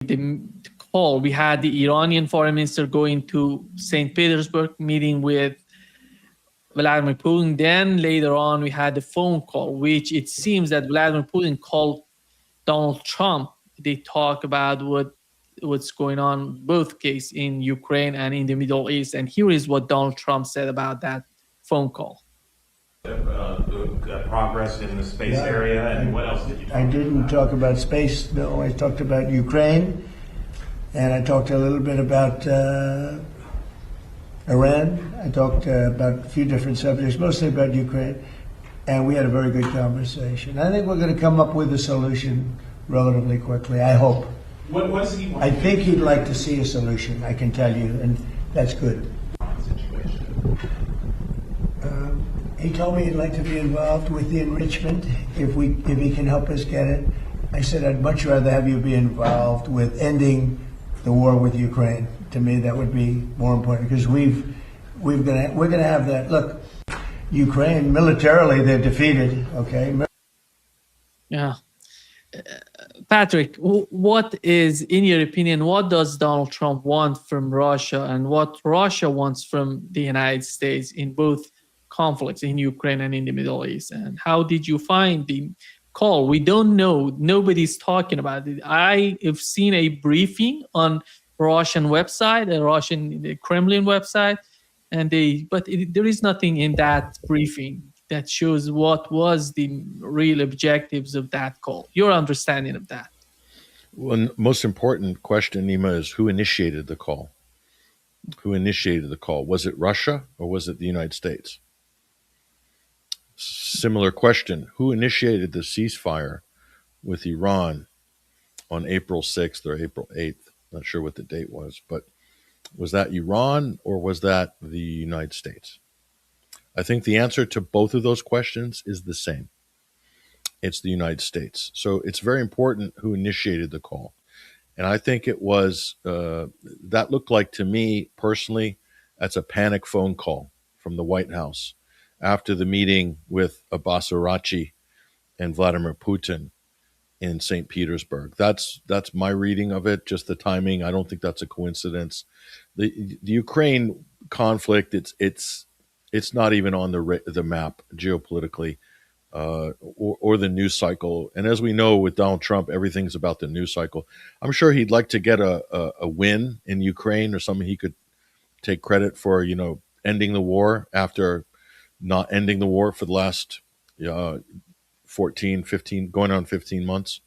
the call, we had the Iranian foreign minister going to St. Petersburg, meeting with Vladimir Putin. Then later on, we had the phone call, which it seems that Vladimir Putin called Donald Trump. They talk about what's going on, both case in Ukraine and in the Middle East. And here is what Donald Trump said about that phone call. The progress in the space area, and what else did you talk about? I didn't talk about space, no. I talked about Ukraine, and I talked a little bit about Iran. I talked about a few different subjects, mostly about Ukraine, and we had a very good conversation. I think we're going to come up with a solution relatively quickly, I hope. What does he want? I think he'd like to see a solution, I can tell you, and that's good. He told me he'd like to be involved with the enrichment if he can help us get it. I said I'd much rather have you be involved with ending the war with Ukraine. To me, that would be more important because we're gonna have that. Look, Ukraine militarily they're defeated. Okay. Yeah. Patrick, what is, in your opinion, what does Donald Trump want from Russia and what Russia wants from the United States in both conflicts in Ukraine and in the Middle East? And how did you find the call? We don't know. Nobody's talking about it. I have seen a briefing on Russian website, the Kremlin website, and there is nothing in that briefing that shows what was the real objectives of that call. Your understanding of that? One most important question, Nima, is who initiated the call? Who initiated the call? Was it Russia or was it the United States? Similar question, who initiated the ceasefire with Iran on April 6th or April 8th? Not sure what the date was, but was that Iran or was that the United States? I think the answer to both of those questions is the same. It's the United States. So it's very important who initiated the call. And I think it was, that looked like to me personally, that's a panic phone call from the White House after the meeting with Abbas Araghchi and Vladimir Putin in St. Petersburg. That's my reading of it, just the timing. I don't think that's a coincidence. The Ukraine conflict, it's not even on the map geopolitically or the news cycle. And as we know with Donald Trump, everything's about the news cycle. I'm sure he'd like to get a win in Ukraine or something he could take credit for, ending the war after not ending the war for the last 14, 15, going on 15 months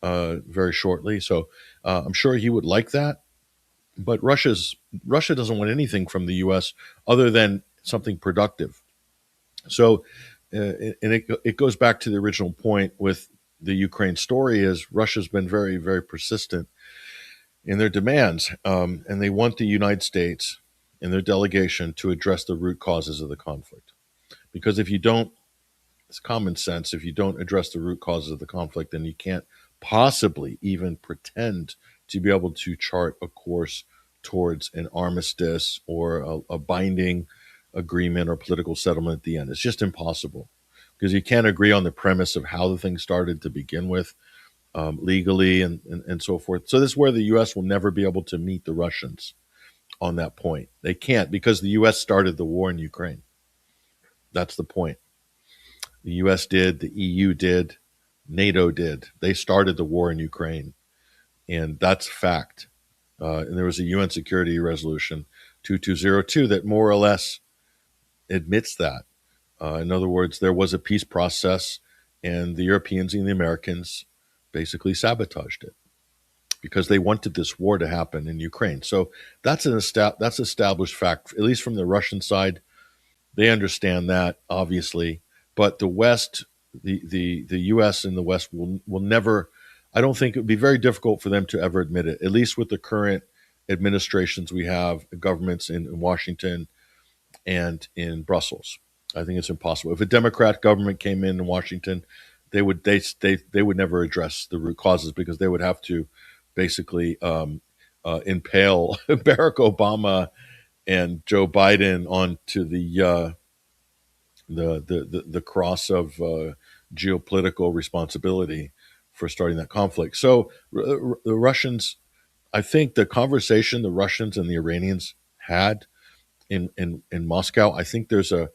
very shortly. So I'm sure he would like that. But Russia doesn't want anything from the U.S. other than something productive. So and it goes back to the original point with the Ukraine story is Russia's been very, very persistent in their demands. And they want the United States and their delegation to address the root causes of the conflict. Because if you don't, it's common sense, if you don't address the root causes of the conflict, then you can't possibly even pretend to be able to chart a course towards an armistice or a binding agreement or political settlement at the end. It's just impossible because you can't agree on the premise of how the thing started to begin with legally and so forth. So this is where the U.S. will never be able to meet the Russians on that point. They can't because the U.S. started the war in Ukraine. That's the point. The U.S. did, the EU did, NATO did. They started the war in Ukraine, and that's fact. And there was a UN Security Resolution 2202 that more or less admits that. In other words, there was a peace process, and the Europeans and the Americans basically sabotaged it because they wanted this war to happen in Ukraine. So that's established fact, at least from the Russian side. They understand that, obviously, but the West, the U.S. and the West will never. I don't think it would be very difficult for them to ever admit it. At least with the current administrations we have, governments in Washington and in Brussels, I think it's impossible. If a Democrat government came in Washington, they would never address the root causes because they would have to basically impale Barack Obama and Joe Biden onto the cross of geopolitical responsibility for starting that conflict. So the Russians I think the conversation the Russians and the Iranians had in Moscow, I think there's a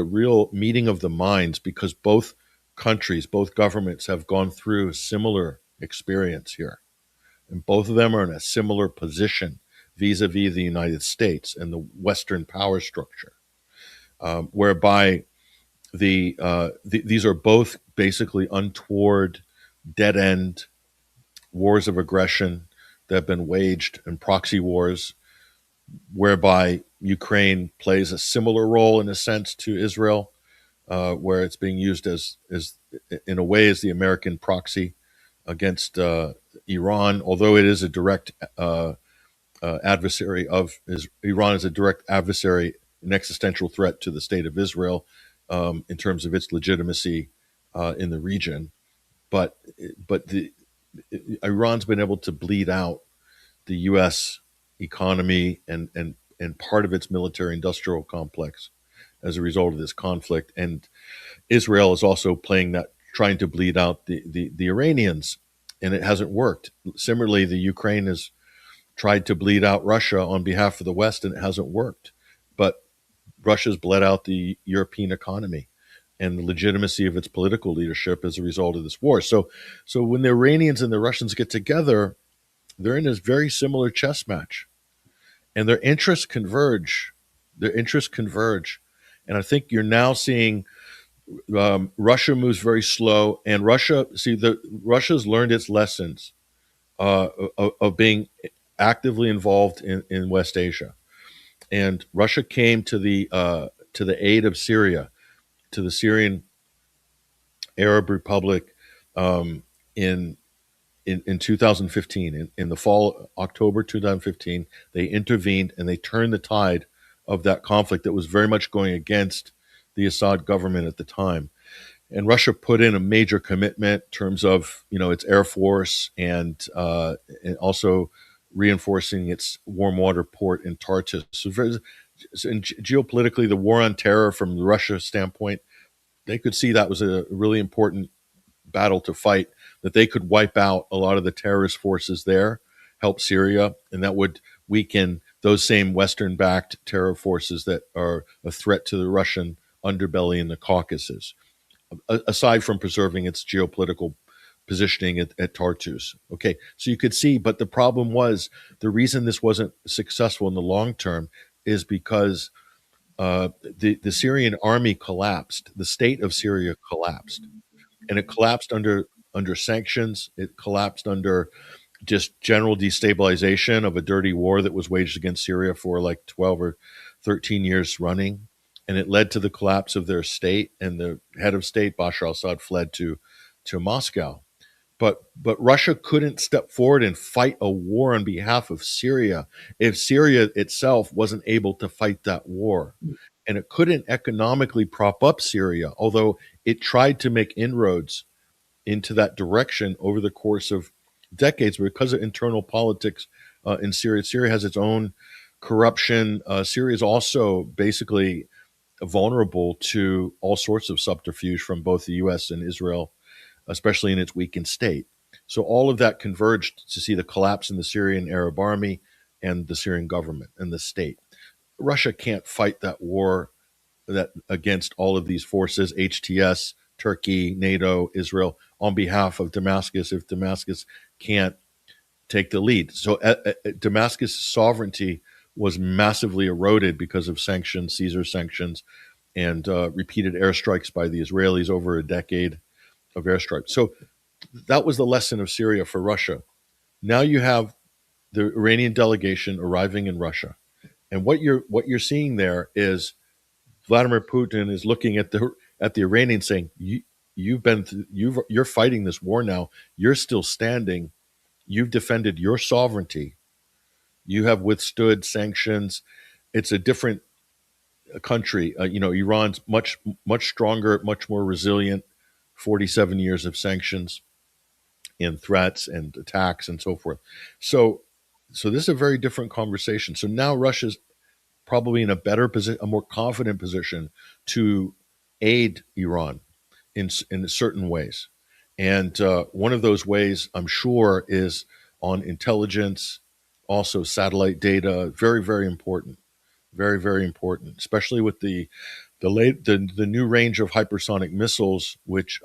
real meeting of the minds because both countries, both governments have gone through a similar experience here. And both of them are in a similar position vis-a-vis the United States and the Western power structure, whereby these are both basically untoward, dead-end wars of aggression that have been waged and proxy wars, whereby Ukraine plays a similar role in a sense to Israel, where it's being used as in a way as the American proxy against Iran, although it is a direct adversary of Iran is a direct adversary, an existential threat to the state of Israel in terms of its legitimacy in the region. But Iran's been able to bleed out the U.S. economy and part of its military industrial complex as a result of this conflict. And Israel is also playing that, trying to bleed out the Iranians, and it hasn't worked. Similarly, the Ukraine has tried to bleed out Russia on behalf of the West, and it hasn't worked. But Russia's bled out the European economy and the legitimacy of its political leadership as a result of this war. So when the Iranians and the Russians get together, they're in this very similar chess match, and their interests converge. And I think you're now seeing Russia moves very slow, and Russia's learned its lessons of being actively involved in West Asia, and Russia came to the aid of Syria, to the Syrian Arab Republic in 2015. In the fall, October 2015, they intervened and they turned the tide of that conflict that was very much going against the Assad government at the time. And Russia put in a major commitment in terms of its air force and also reinforcing its warm water port in Tartus. And geopolitically, the war on terror from the Russia standpoint, they could see that was a really important battle to fight, that they could wipe out a lot of the terrorist forces there, help Syria, and that would weaken those same Western-backed terror forces that are a threat to the Russian underbelly in the Caucasus, aside from preserving its geopolitical positioning at Tartus. Okay, so you could see, but the problem was, the reason this wasn't successful in the long term is because the Syrian army collapsed. The state of Syria collapsed, and it collapsed under sanctions. It collapsed under just general destabilization of a dirty war that was waged against Syria for like 12 or 13 years running. And it led to the collapse of their state, and the head of state, Bashar al-Assad, fled to Moscow. But Russia couldn't step forward and fight a war on behalf of Syria if Syria itself wasn't able to fight that war. And it couldn't economically prop up Syria, although it tried to make inroads into that direction over the course of decades because of internal politics in Syria. Syria has its own corruption. Syria is also basically vulnerable to all sorts of subterfuge from both the U.S. and Israel, especially in its weakened state. So all of that converged to see the collapse in the Syrian Arab army and the Syrian government and the state. Russia can't fight that war that against all of these forces, HTS, Turkey, NATO, Israel, on behalf of Damascus, if Damascus can't take the lead. So Damascus' sovereignty was massively eroded because of sanctions, Caesar sanctions, and repeated airstrikes by the Israelis over a decade of airstrikes. So that was the lesson of Syria for Russia. Now you have the Iranian delegation arriving in Russia, and what you're seeing there is Vladimir Putin is looking at the Iranians saying, you're fighting this war now. You're still standing. You've defended your sovereignty. You have withstood sanctions. It's a different country. Iran's much stronger, much more resilient. 47 years of sanctions and threats and attacks and so forth. So this is a very different conversation. So now Russia's probably in a better position, a more confident position to aid Iran in certain ways. And one of those ways, I'm sure, is on intelligence, also satellite data. Very, very important. Very, very important, especially with the new range of hypersonic missiles, which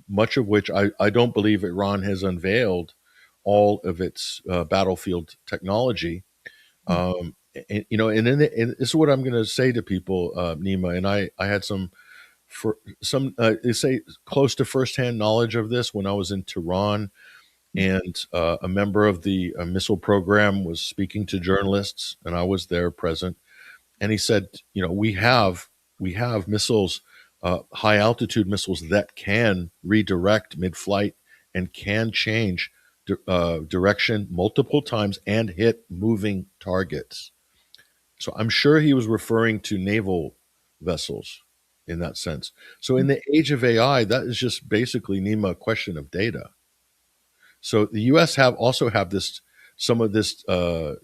much of which I don't believe Iran has unveiled all of its battlefield technology. And, and this is what I'm going to say to people, Nima. And I had they say close to firsthand knowledge of this when I was in Tehran, and a member of the missile program was speaking to journalists, and I was there present. And he said, we have missiles, high altitude missiles that can redirect mid-flight and can change direction multiple times and hit moving targets. So I'm sure he was referring to naval vessels in that sense. So in the age of AI, that is just basically, Nima, a question of data. So the U.S. also have this, some of this on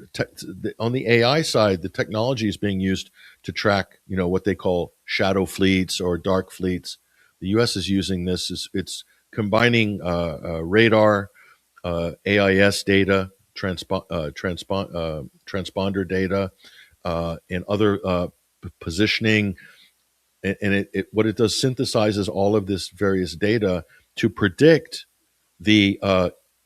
the AI side. The technology is being used to track, what they call shadow fleets or dark fleets. The U.S. is using this. It's combining radar, AIS data, transponder data, and other positioning. And what it does synthesizes all of this various data to predict the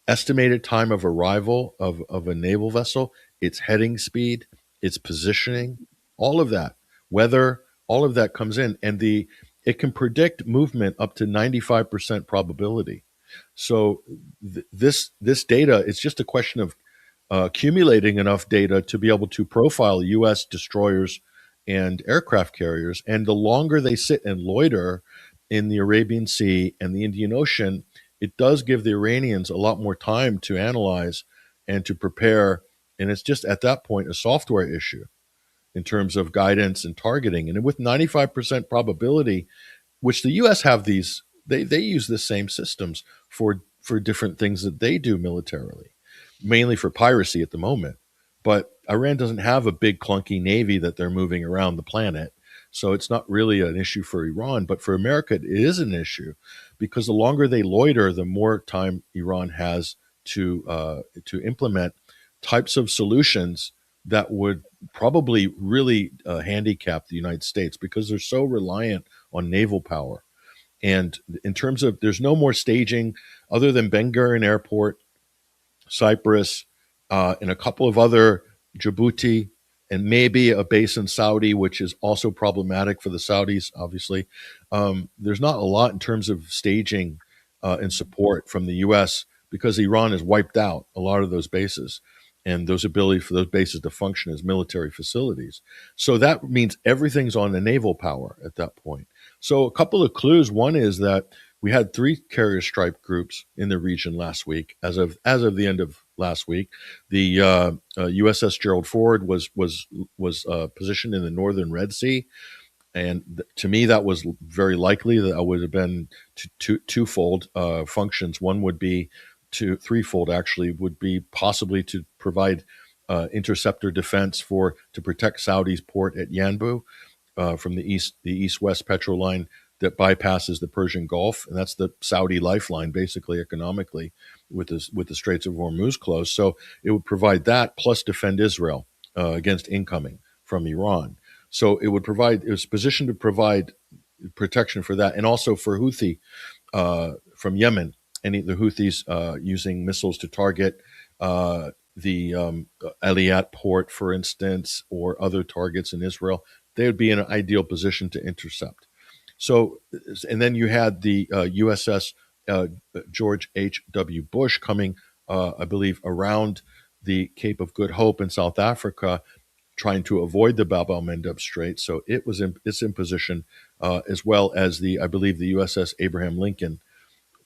estimated time of arrival of a naval vessel, its heading speed, its positioning, all of that, weather, all of that comes in, and it can predict movement up to 95% probability. So this data, it's just a question of accumulating enough data to be able to profile U.S. destroyers and aircraft carriers. And the longer they sit and loiter in the Arabian Sea and the Indian Ocean, it does give the Iranians a lot more time to analyze and to prepare. And it's just at that point a software issue in terms of guidance and targeting. And with 95% probability, which the U.S. have these, they use the same systems for different things that they do militarily, mainly for piracy at the moment. But Iran doesn't have a big clunky navy that they're moving around the planet. So it's not really an issue for Iran, but for America, it is an issue because the longer they loiter, the more time Iran has to implement types of solutions that would probably really handicap the United States because they're so reliant on naval power. And in terms of, there's no more staging other than Ben Gurion Airport, Cyprus, and a couple of other, Djibouti, and maybe a base in Saudi, which is also problematic for the Saudis, obviously. There's not a lot in terms of staging and support from the U.S. because Iran has wiped out a lot of those bases and those ability for those bases to function as military facilities. So that means everything's on the naval power at that point. So a couple of clues. One is that we had 3 carrier strike groups in the region last week. As of the end of last week, the USS Gerald Ford was positioned in the northern Red Sea, and to me that was very likely that would have been twofold functions. One would be threefold actually, would be possibly to provide interceptor defense to protect Saudi's port at Yanbu from the east-west petrol line that bypasses the Persian Gulf, and that's the Saudi lifeline, basically economically, with the Straits of Hormuz closed. So it would provide that plus defend Israel against incoming from Iran. So it was positioned to provide protection for that, and also for Houthi from Yemen. The Houthis using missiles to target the Aliyat port, for instance, or other targets in Israel. They would be in an ideal position to intercept. So, and then you had the USS George H.W. Bush coming, I believe, around the Cape of Good Hope in South Africa, trying to avoid the Bab el-Mandeb Strait. So it's in position, as well as I believe the USS Abraham Lincoln,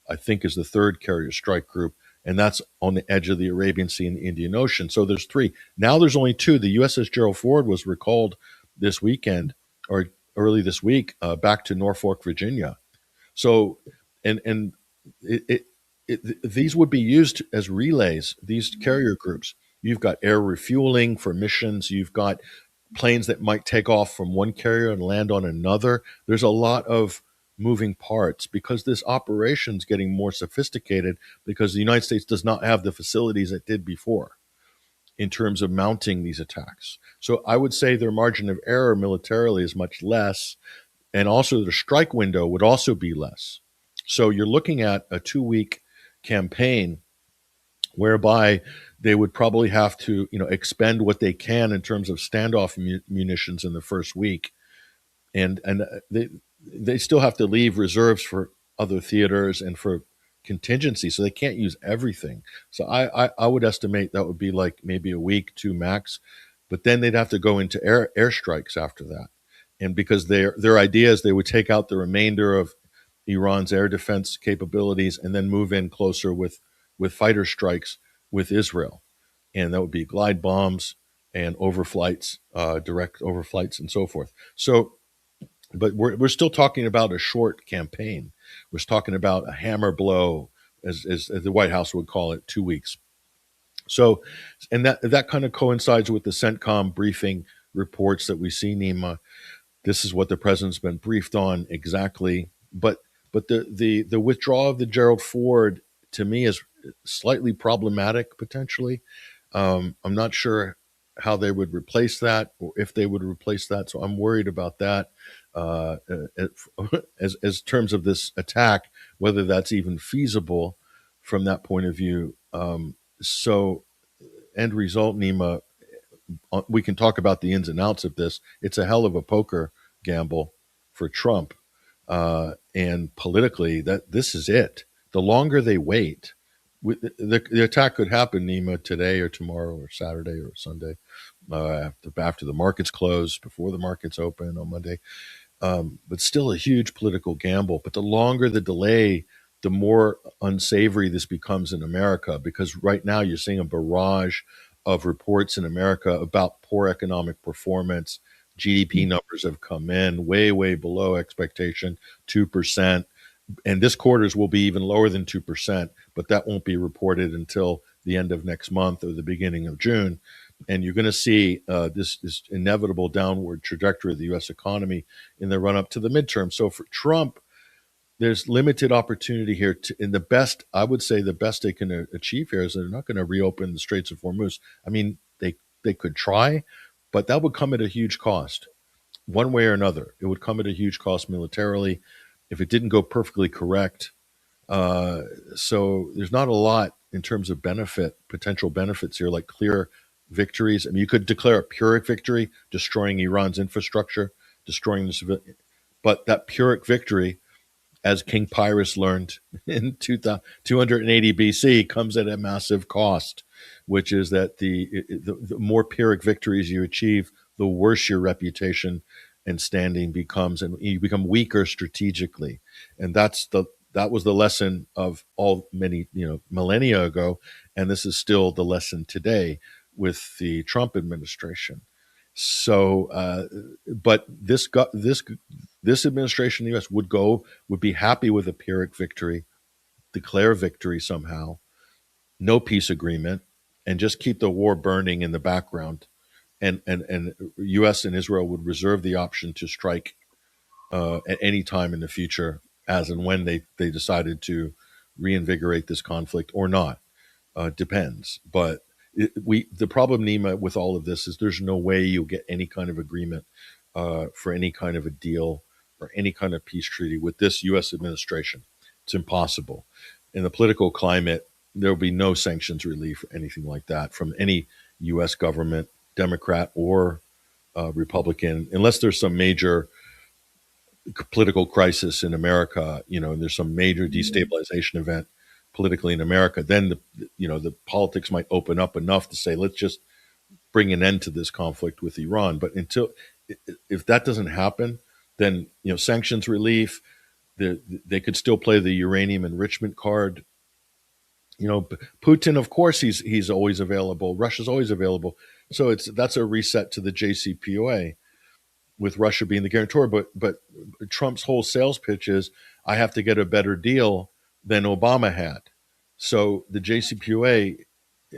I think, is the 3rd carrier strike group, and that's on the edge of the Arabian Sea and the Indian Ocean. So there's 3. Now there's only 2. The USS Gerald Ford was recalled this weekend, or early this week, back to Norfolk, Virginia. So, and these would be used as relays, these carrier groups. You've got air refueling for missions. You've got planes that might take off from one carrier and land on another. There's a lot of moving parts because this operation's getting more sophisticated because the United States does not have the facilities it did before in terms of mounting these attacks. So I would say their margin of error militarily is much less, and also their strike window would also be less. So you're looking at a 2-week campaign whereby they would probably have to, expend what they can in terms of standoff munitions in the first week, and they still have to leave reserves for other theaters and for contingency, so they can't use everything. So I would estimate that would be like maybe a week, 2 max, but then they'd have to go into airstrikes after that, and because their idea is they would take out the remainder of Iran's air defense capabilities and then move in closer with fighter strikes with Israel, and that would be glide bombs and overflights, direct overflights, and so forth. So, but we're still talking about a short campaign. We're talking about a hammer blow, as the White House would call it, 2 weeks. So, and that kind of coincides with the CENTCOM briefing reports that we see, Nima. This is what the president's been briefed on exactly. But the withdrawal of the Gerald Ford to me is slightly problematic potentially. I'm not sure how they would replace that or if they would replace that. So I'm worried about that uh, as terms of this attack, whether that's even feasible from that point of view. So end result, Nima, we can talk about the ins and outs of this. It's a hell of a poker gamble for Trump, and politically, that this is it. The longer they wait, the attack could happen, Nima, today or tomorrow or Saturday or Sunday, after the markets close, before the markets open on Monday. But still a huge political gamble. But the longer the delay, the more unsavory this becomes in America, because right now you're seeing a barrage of reports in America about poor economic performance. GDP numbers have come in way, way below expectation, 2%. And this quarter's will be even lower than 2%, but that won't be reported until the end of next month or the beginning of June. And you're going to see this inevitable downward trajectory of the U.S. economy in the run up to the midterm. So for Trump, there's limited opportunity here. In the best, I would say, the best they can achieve here is they're not going to reopen the Straits of Hormuz. I mean, they could try, but that would come at a huge cost, one way or another. It would come at a huge cost militarily if it didn't go perfectly correct. So there's not a lot in terms of potential benefits here, like clear victories. I mean, you could declare a Pyrrhic victory, destroying Iran's infrastructure, destroying the civilian. But that Pyrrhic victory, as King Pyrrhus learned in 280 BC, comes at a massive cost, which is that the more Pyrrhic victories you achieve, the worse your reputation and standing becomes, and you become weaker strategically. And that was the lesson of all many millennia ago, and this is still the lesson today with the Trump administration. So, but this administration in the U.S. would be happy with a Pyrrhic victory, declare victory somehow, no peace agreement, and just keep the war burning in the background. And U.S. and Israel would reserve the option to strike at any time in the future, as and when they decided to reinvigorate this conflict or not. Depends. But the problem, Nima, with all of this is there's no way you'll get any kind of agreement for any kind of a deal or any kind of peace treaty with this U.S. administration. It's impossible. In the political climate, there will be no sanctions relief or anything like that from any U.S. government, Democrat or Republican, unless there's some major political crisis in America, and there's some major destabilization event politically in America, then the politics might open up enough to say, let's just bring an end to this conflict with Iran. But if that doesn't happen, then sanctions relief, they could still play the uranium enrichment card. Putin, of course, he's always available. Russia's always available. So that's a reset to the JCPOA, with Russia being the guarantor. But Trump's whole sales pitch is, I have to get a better deal than Obama had. So the JCPOA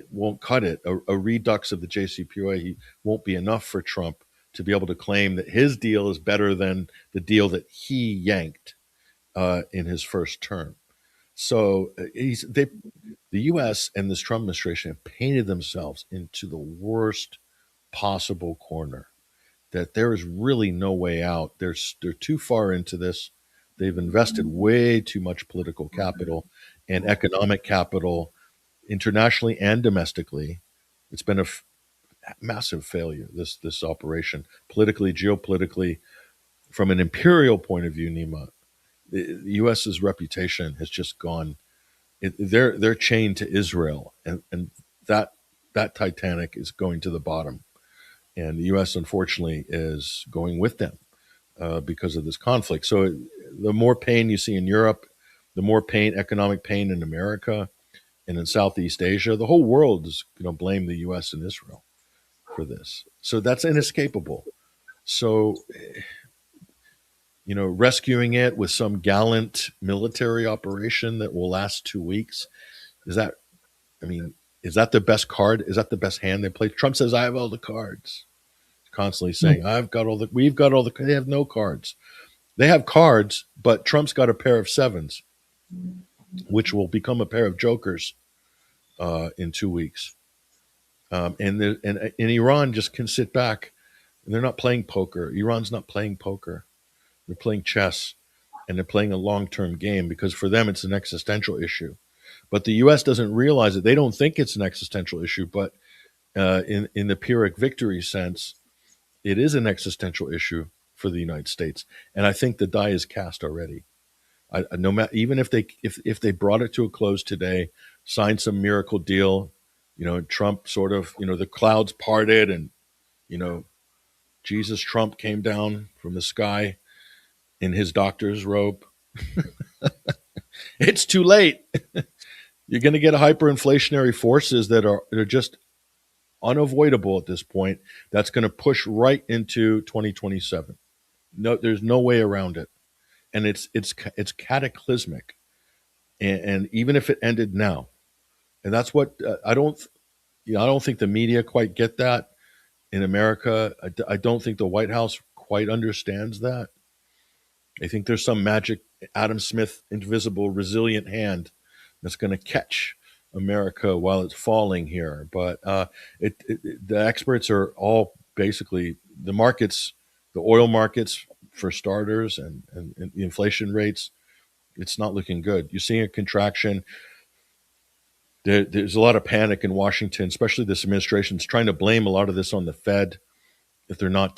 won't cut it. A redux of the JCPOA won't be enough for Trump to be able to claim that his deal is better than the deal that he yanked. in his first term. So the U.S. and this Trump administration have painted themselves into the worst possible corner. That there is really no way out. They're too far into this. They've invested way too much political capital and economic capital internationally and domestically. It's been a massive failure. This operation, politically, geopolitically, from an imperial point of view, Nima, the U.S.'s reputation has just gone. They're chained to Israel, and that Titanic is going to the bottom, and the U.S. unfortunately is going with them because of this conflict. So the more pain you see in Europe, the more pain, economic pain in America and in Southeast Asia. The whole world is going to blame the U.S. and Israel for this. So that's inescapable. So, rescuing it with some gallant military operation that will last 2 weeks, is that, I mean, is that the best card? Is that the best hand they play? Trump says, I have all the cards. Constantly saying, we've got all the, they have no cards. They have cards, but Trump's got a pair of sevens, which will become a pair of jokers in 2 weeks. And Iran just can sit back. And they're not playing poker. Iran's not playing poker. They're playing chess, and they're playing a long-term game because for them it's an existential issue. But the U.S. doesn't realize it. They don't think it's an existential issue, but in the Pyrrhic victory sense, it is an existential issue for the United States. And I think the die is cast already. No matter, even if they brought it to a close today, signed some miracle deal, Trump sort of, the clouds parted and, Jesus Trump came down from the sky in his doctor's robe. It's too late. You're going to get hyperinflationary forces that are just unavoidable at this point. That's going to push right into 2027. No, there's no way around it, and it's cataclysmic. And even if it ended now, and that's what I don't think the media quite get that in America. I don't think the White House quite understands that. I think there's some magic Adam Smith invisible resilient hand that's going to catch America while it's falling here. But the experts are all basically the markets, the oil markets for starters, and the inflation rates. It's not looking good. You're seeing a contraction. There's a lot of panic in Washington, especially this administration is trying to blame a lot of this on the Fed. If they're not,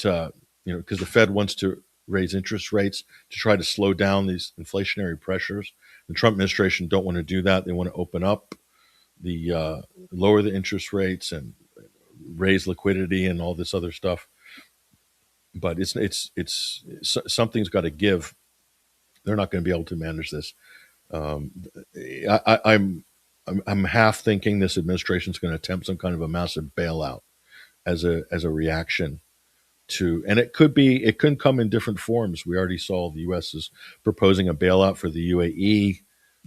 because the Fed wants to raise interest rates to try to slow down these inflationary pressures. The Trump administration don't want to do that. They want to open up lower the interest rates and raise liquidity and all this other stuff. But it's something's got to give. They're not going to be able to manage this. I'm half thinking this administration is going to attempt some kind of a massive bailout as a reaction to, and it could come in different forms. We already saw the U.S. is proposing a bailout for the UAE.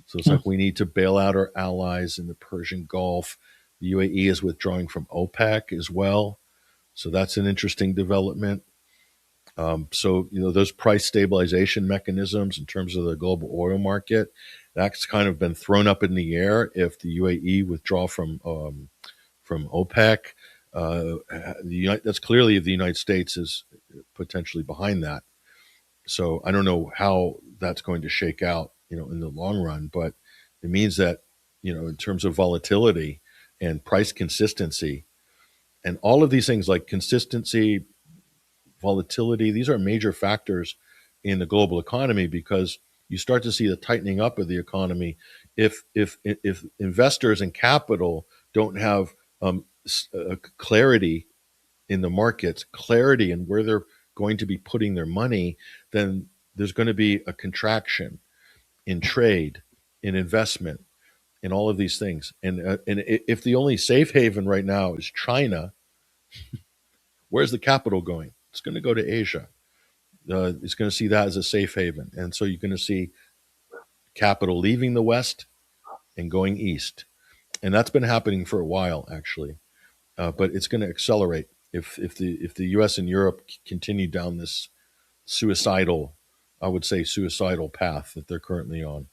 So it's like we need to bail out our allies in the Persian Gulf. The UAE is withdrawing from OPEC as well. So that's an interesting development. So, those price stabilization mechanisms in terms of the global oil market, that's kind of been thrown up in the air if the UAE withdraw from OPEC. That's clearly the United States is potentially behind that. So I don't know how that's going to shake out, in the long run, but it means that, in terms of volatility and price consistency and all of these things like consistency, volatility, these are major factors in the global economy because you start to see the tightening up of the economy if investors and capital don't have clarity in the markets, clarity in where they're going to be putting their money, then there's going to be a contraction in trade, in investment, in all of these things. And if the only safe haven right now is China, where's the capital going? It's going to go to Asia. It's going to see that as a safe haven. And so you're going to see capital leaving the West and going east. And that's been happening for a while, actually. But it's going to accelerate if the U.S. and Europe continue down this suicidal I would say, suicidal path that they're currently on.